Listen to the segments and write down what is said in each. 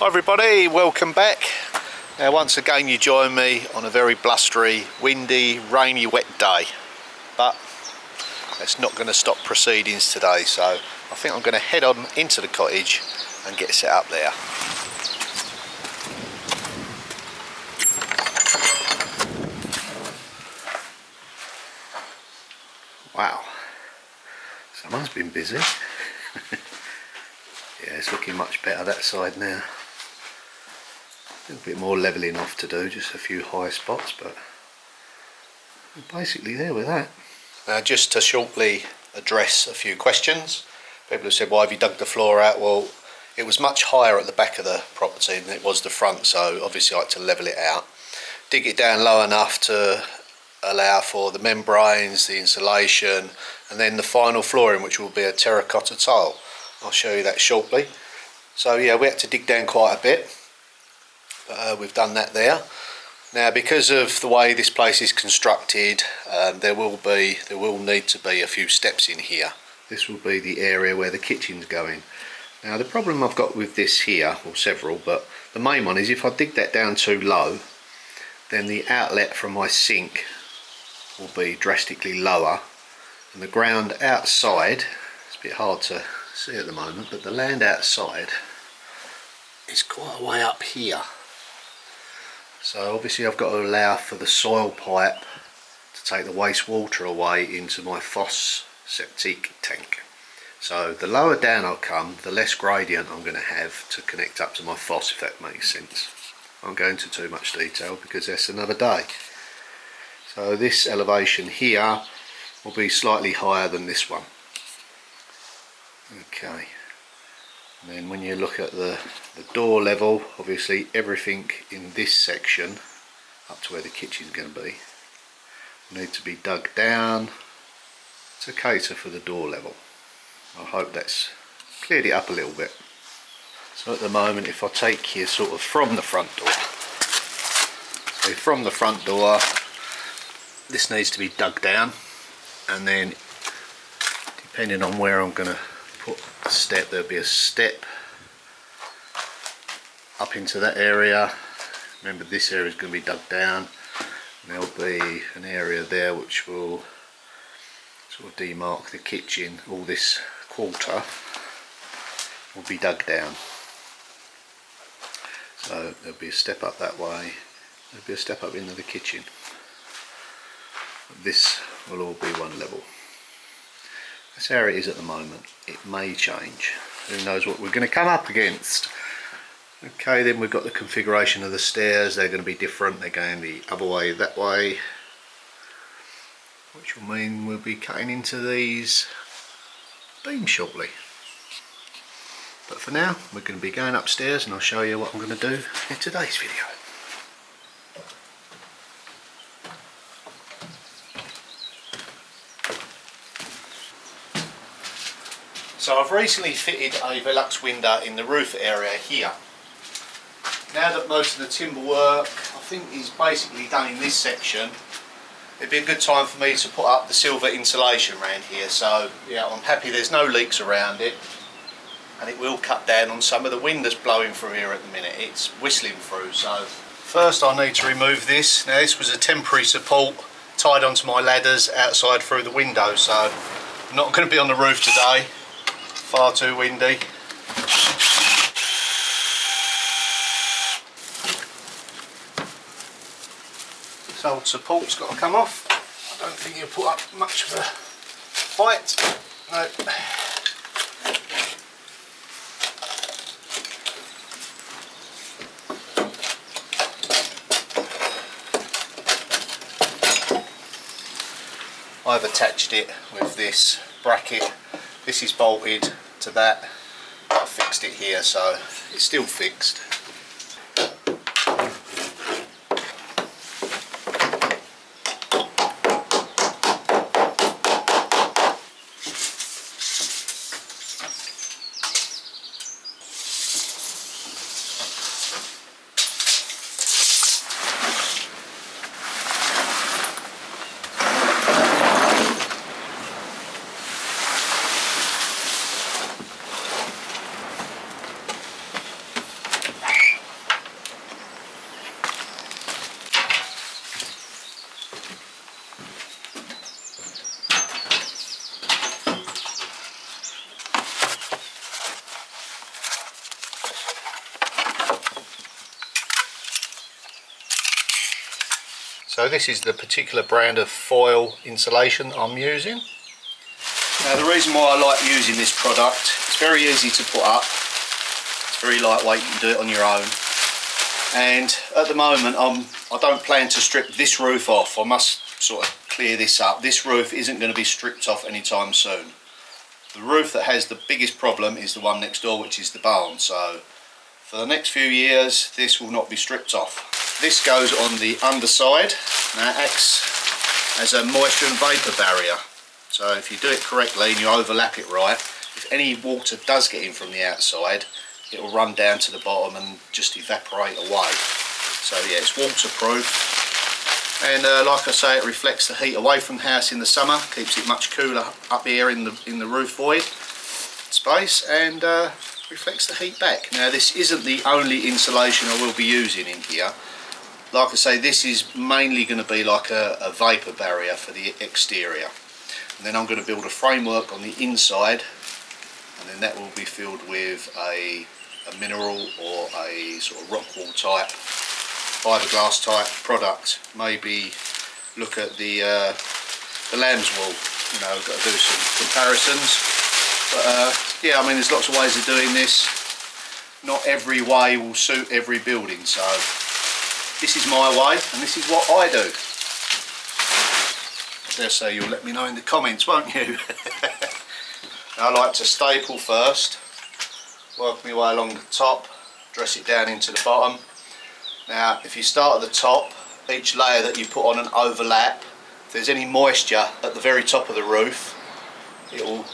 Hi everybody, welcome back. Now once again you join me on a very blustery, windy, rainy, wet day. But that's not going to stop proceedings today, so I think I'm going to head on into the cottage and get set up there. Wow, someone's been busy. Yeah, it's looking much better that side now. A little bit more levelling off to do, just a few high spots, but we're basically there with that. Now just to shortly address a few questions. People have said, why have you dug the floor out? Well, it was much higher at the back of the property than it was the front, so obviously I had to level it out. Dig it down low enough to allow for the membranes, the insulation, and then the final flooring, which will be a terracotta tile. I'll show you that shortly. So yeah, we had to dig down quite a bit, but we've done that there. Now because of the way this place is constructed, there will need to be a few steps in here. This will be the area where the kitchen's going. Now the problem I've got with this here, or several, but the main one is if I dig that down too low, then the outlet from my sink will be drastically lower, and the ground outside, it's a bit hard to see at the moment, but the land outside is quite a way up here. So obviously I've got to allow for the soil pipe to take the wastewater away into my Foss septic tank. So the lower down I come, the less gradient I'm going to have to connect up to my Foss, if that makes sense. I won't go into too much detail because that's another day. So this elevation here will be slightly higher than this one. Okay. And then when you look at the door level, obviously everything in this section up to where the kitchen's going to be will need to be dug down to cater for the door level. I hope that's cleared it up a little bit. So at the moment, if I take you sort of from the front door, so from the front door this needs to be dug down, and then depending on where I'm going to put the step, there'll be a step up into that area. Remember, this area is going to be dug down, and there'll be an area there which will sort of demark the kitchen. All this quarter will be dug down, so there'll be a step up that way, there'll be a step up into the kitchen. This will all be one level. That's how it is at the moment. It may change. Who knows what we're going to come up against. Okay, then we've got the configuration of the stairs. They're going to be different. They're going the other way, that way, which will mean we'll be cutting into these beams shortly. But for now, we're going to be going upstairs, and I'll show you what I'm going to do in today's video. So I've recently fitted a Velux window in the roof area here. Now that most of the timber work I think is basically done in this section, it'd be a good time for me to put up the silver insulation around here. So yeah, I'm happy there's no leaks around it, and it will cut down on some of the wind that's blowing through here at the minute. It's whistling through. So first I need to remove this. Now this was a temporary support tied onto my ladders outside through the window, so I'm not going to be on the roof today. Far too windy. This old support's got to come off. I don't think you'll put up much of a fight. No. I've attached it with this bracket. This is bolted to that. I fixed it here, so it's still fixed. So this is the particular brand of foil insulation I'm using. Now the reason why I like using this product, it's very easy to put up, it's very lightweight, you can do it on your own. And at the moment I don't plan to strip this roof off. I must sort of clear this up. This roof isn't going to be stripped off anytime soon. The roof that has the biggest problem is the one next door, which is the barn. So for the next few years this will not be stripped off. This goes on the underside. Now it acts as a moisture and vapour barrier. So if you do it correctly and you overlap it right, if any water does get in from the outside, it will run down to the bottom and just evaporate away. So yeah, it's waterproof. And like I say, it reflects the heat away from the house in the summer, keeps it much cooler up here in the roof void space, and reflects the heat back. Now this isn't the only insulation I will be using in here. Like I say, this is mainly going to be like a vapour barrier for the exterior. And then I'm going to build a framework on the inside, and then that will be filled with a mineral or a sort of rock wool type, fiberglass type product. Maybe look at the lamb's wool, you know, I've got to do some comparisons. But yeah, I mean there's lots of ways of doing this. Not every way will suit every building, so this is my way and this is what I do. I dare say you'll let me know in the comments, won't you? I like to staple first, work my way along the top, dress it down into the bottom. Now if you start at the top, each layer that you put on an overlap, if there's any moisture at the very top of the roof, it will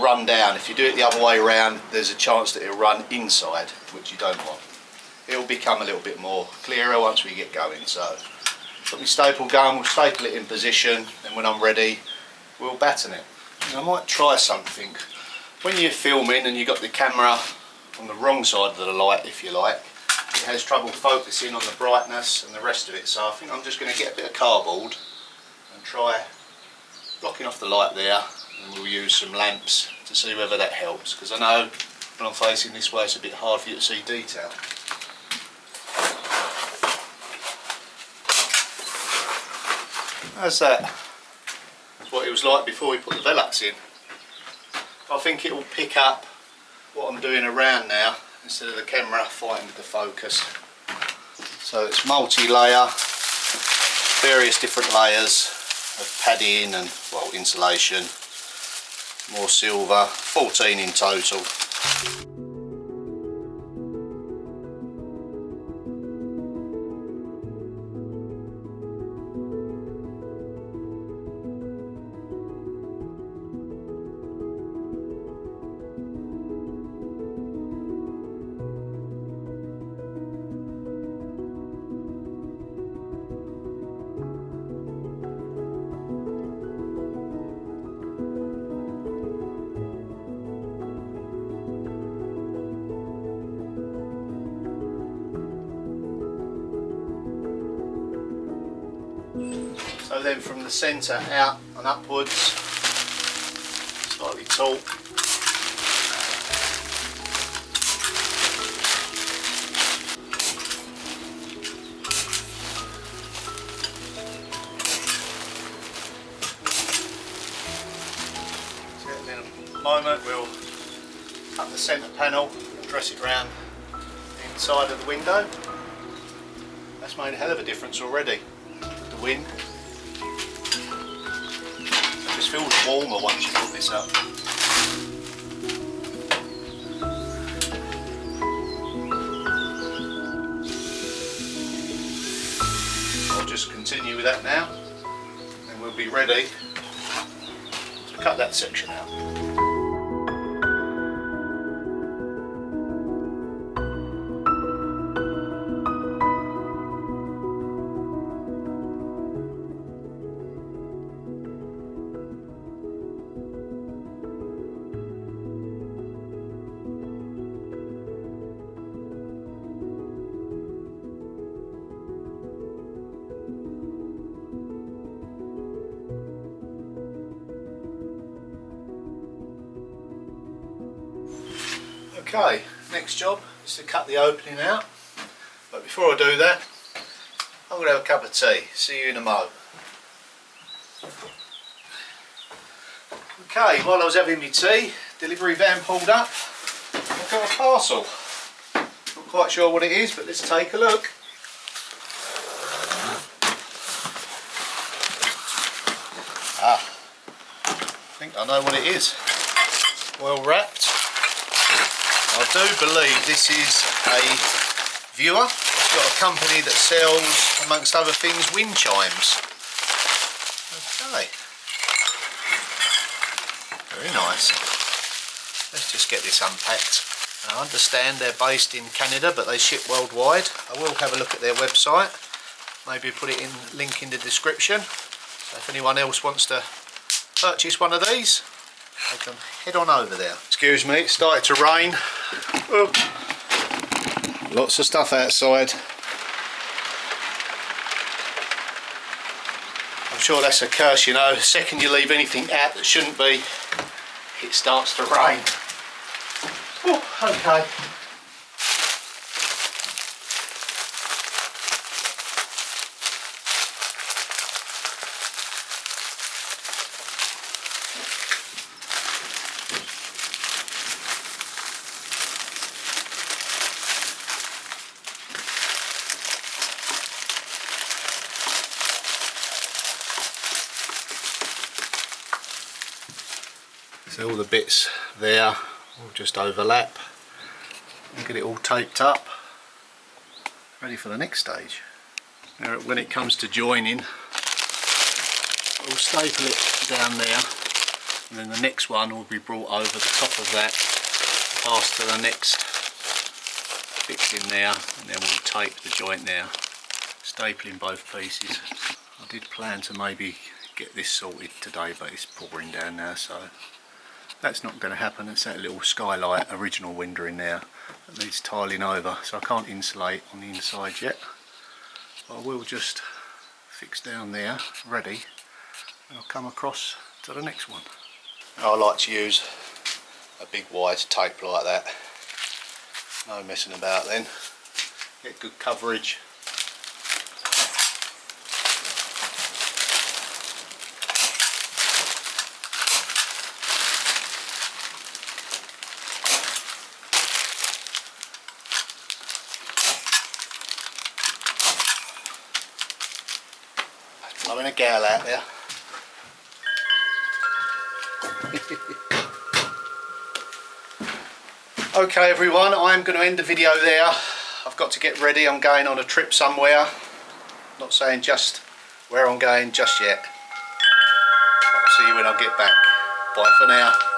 run down. If you do it the other way around, there's a chance that it will run inside, which you don't want. It will become a little bit more clearer once we get going. So put my staple gun, we'll staple it in position, and when I'm ready we'll batten it. And I might try something. When you're filming and you've got the camera on the wrong side of the light, if you like, it has trouble focusing on the brightness and the rest of it, so I think I'm just going to get a bit of cardboard and try blocking off the light there, and we'll use some lamps to see whether that helps, because I know when I'm facing this way it's a bit hard for you to see detail. As that, that's what it was like before we put the Velux in. I think it will pick up what I'm doing around now instead of the camera fighting with the focus. So it's multi-layer, various different layers of padding and, well, insulation, more silver, 14 in total. So then from the centre out and upwards, slightly tall. So in a moment we'll cut the centre panel and dress it round the inside of the window. That's made a hell of a difference already with the wind. It feels warmer once you put this up. I'll just continue with that now, and we'll be ready to cut that section out. Okay, next job is to cut the opening out, but before I do that, I'm going to have a cup of tea. See you in a mo. Okay, while I was having my tea, delivery van pulled up. I've got a parcel. Not quite sure what it is, but let's take a look. I think I know what it is. Well wrapped. I do believe this is a viewer. It's got a company that sells, amongst other things, wind chimes. Okay. Very nice. Let's just get this unpacked. I understand they're based in Canada, but they ship worldwide. I will have a look at their website. Maybe put it in link in the description. So if anyone else wants to purchase one of these, they can head on over there. Excuse me, it started to rain. Oh. Lots of stuff outside. I'm sure that's a curse, you know. The second you leave anything out that shouldn't be, it starts to rain. Oh, okay. So all the bits there will just overlap and get it all taped up, ready for the next stage. Now when it comes to joining, we'll staple it down there, and then the next one will be brought over the top of that, pass to the next bits in there, and then we'll tape the joint there, stapling both pieces. I did plan to maybe get this sorted today, but it's pouring down now, so that's not going to happen. It's that little skylight original window in there that needs tiling over, so I can't insulate on the inside yet. I will just fix down there, ready, and I'll come across to the next one. I like to use a big wide tape like that. No messing about then. Get good coverage. Blowing a gale out there. Okay everyone, I'm going to end the video there. I've got to get ready, I'm going on a trip somewhere. Not saying just where I'm going just yet. I'll see you when I get back. Bye for now.